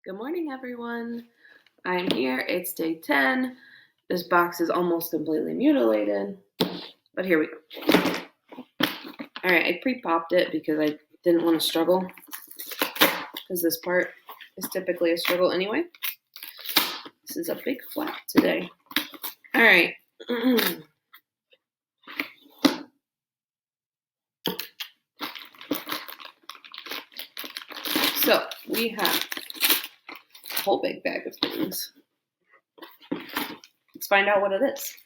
Good morning, everyone. I'm here. It's day 10. This box is almost completely mutilated, but here we go. All right, I pre-popped it because I didn't want to struggle, because this part is typically a struggle anyway. This is a big flap today. All right. So we have a whole big bag of things. Let's find out what it is.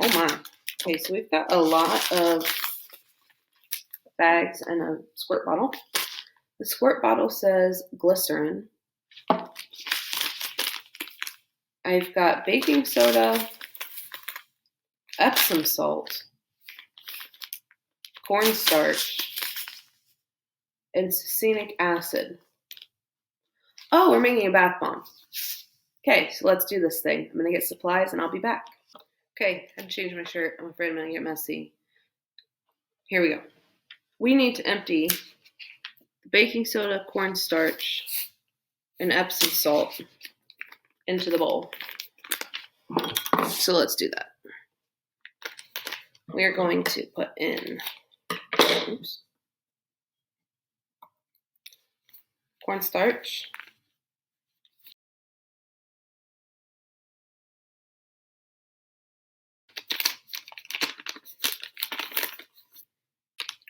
Oh my. Okay, so we've got a lot of bags and a squirt bottle. The squirt bottle says glycerin. I've got baking soda, Epsom salt, cornstarch, and succinic acid. Oh, we're making a bath bomb. Okay, so let's do this thing. I'm going to get supplies and I'll be back. Okay, I had to change my shirt. I'm afraid I'm going to get messy. Here we go. We need to empty the baking soda, cornstarch, and Epsom salt into the bowl. So let's do that. We are going to put in cornstarch,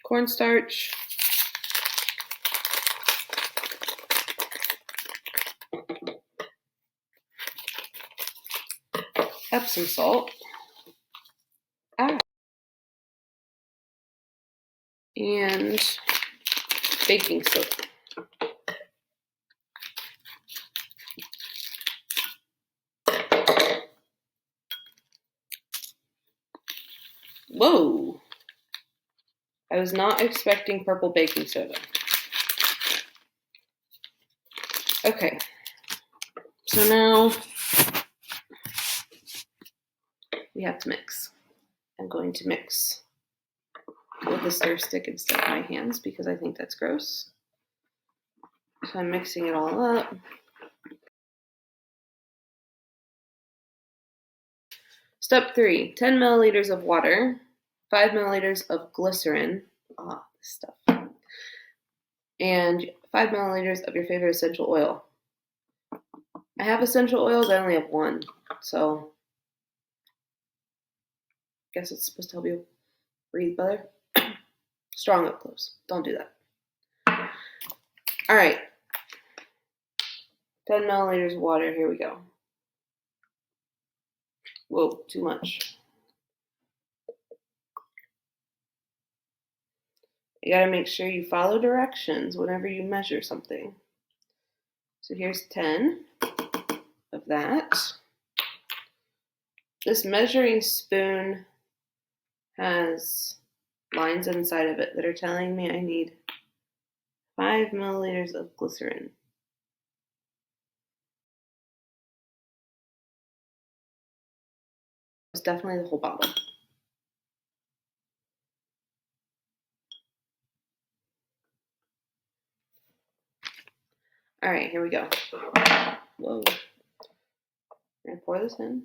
cornstarch, Epsom salt, and baking soda. Whoa! I was not expecting purple baking soda. Okay, so now we have to mix. I'm going to mix with a stir stick instead of my hands because I think that's gross. So I'm mixing it all up. Step 3, 10 milliliters of water, 5 milliliters of glycerin, this stuff, and 5 milliliters of your favorite essential oil. I have essential oils, I only have one, so I guess it's supposed to help you breathe better. Strong up close, don't do that. All right, 10 milliliters of water, here we go. Whoa, too much. You gotta make sure you follow directions whenever you measure something. So here's 10 of that. This measuring spoon has lines inside of it that are telling me I need 5 milliliters of glycerin. It's definitely the whole bottle. All right, here we go. Whoa. I'm gonna pour this in.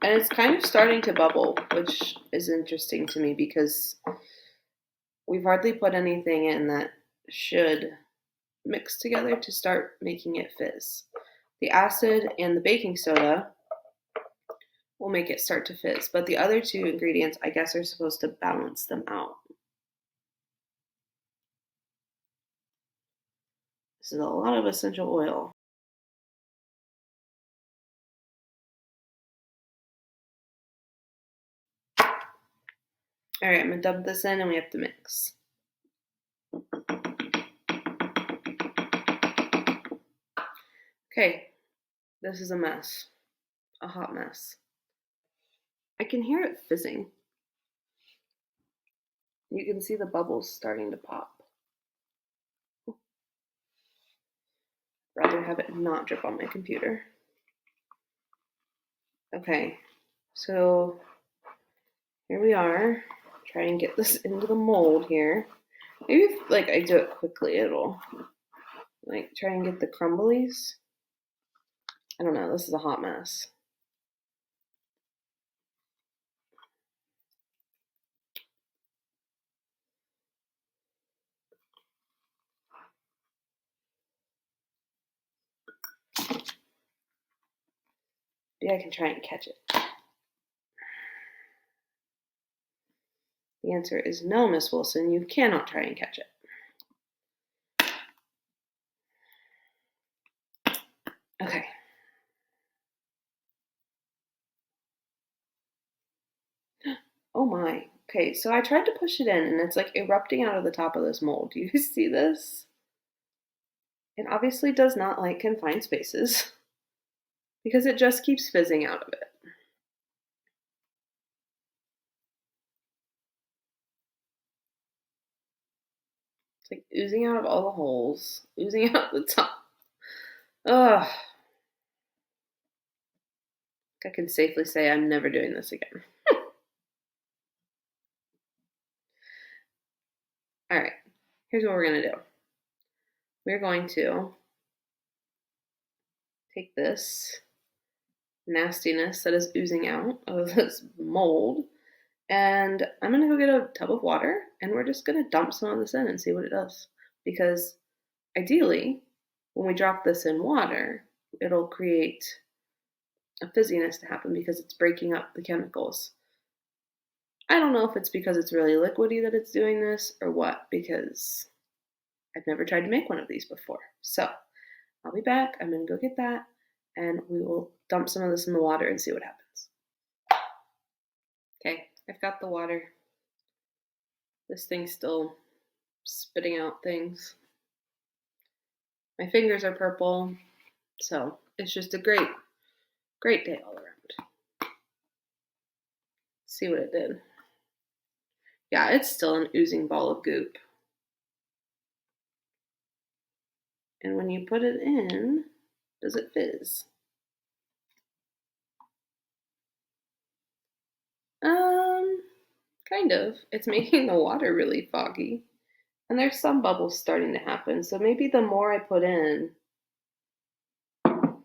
And it's kind of starting to bubble, which is interesting to me because we've hardly put anything in that should mix together to start making it fizz. The acid and the baking soda will make it start to fizz, but the other two ingredients, I guess, are supposed to balance them out. This is a lot of essential oil. All right, I'm gonna dump this in and we have to mix. Okay, this is a mess, a hot mess. I can hear it fizzing. You can see the bubbles starting to pop. Rather have it not drip on my computer. Okay, so here we are. Try and get this into the mold here. Maybe if I do it quickly, it'll try and get the crumblies. I don't know, this is a hot mess. Maybe I can try and catch it. The answer is no, Miss Wilson, you cannot try and catch it. Okay. Oh my. Okay, so I tried to push it in and it's erupting out of the top of this mold. Do you see this? It obviously does not like confined spaces because it just keeps fizzing out of it. It's oozing out of all the holes, oozing out the top. Ugh. I can safely say I'm never doing this again. All right, here's what we're going to do. We're going to take this nastiness that is oozing out of this mold, and I'm going to go get a tub of water, and we're just going to dump some of this in and see what it does. Because ideally, when we drop this in water, it'll create a fizziness to happen because it's breaking up the chemicals. I don't know if it's because it's really liquidy that it's doing this or what, because I've never tried to make one of these before. So I'll be back. I'm going to go get that, and we will dump some of this in the water and see what happens. Okay, I've got the water. This thing's still spitting out things. My fingers are purple, so it's just a great day all around. See what it did. Yeah, it's still an oozing ball of goop. And when you put it in, does it fizz? Kind of. It's making the water really foggy. And there's some bubbles starting to happen, so maybe the more I put in, the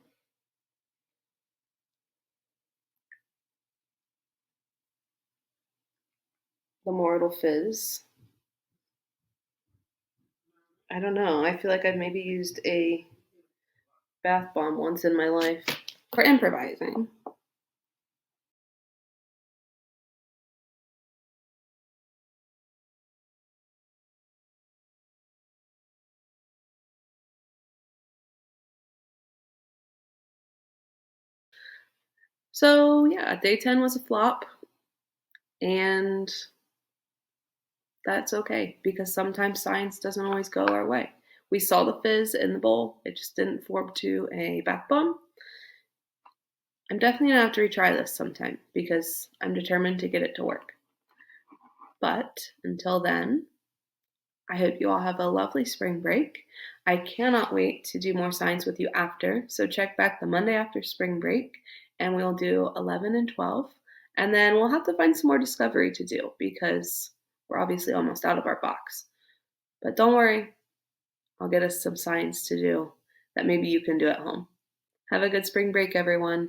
more it'll fizz. I don't know. I feel like I've maybe used a bath bomb once in my life for improvising. So, yeah, day 10 was a flop, and that's okay because sometimes science doesn't always go our way. We saw the fizz in the bowl, it just didn't form to a bath bomb. I'm definitely gonna have to retry this sometime because I'm determined to get it to work. But until then, I hope you all have a lovely spring break. I cannot wait to do more science with you after, so check back the Monday after spring break and we'll do 11 and 12. And then we'll have to find some more discovery to do because we're obviously almost out of our box. But don't worry, I'll get us some science to do that maybe you can do at home. Have a good spring break, everyone.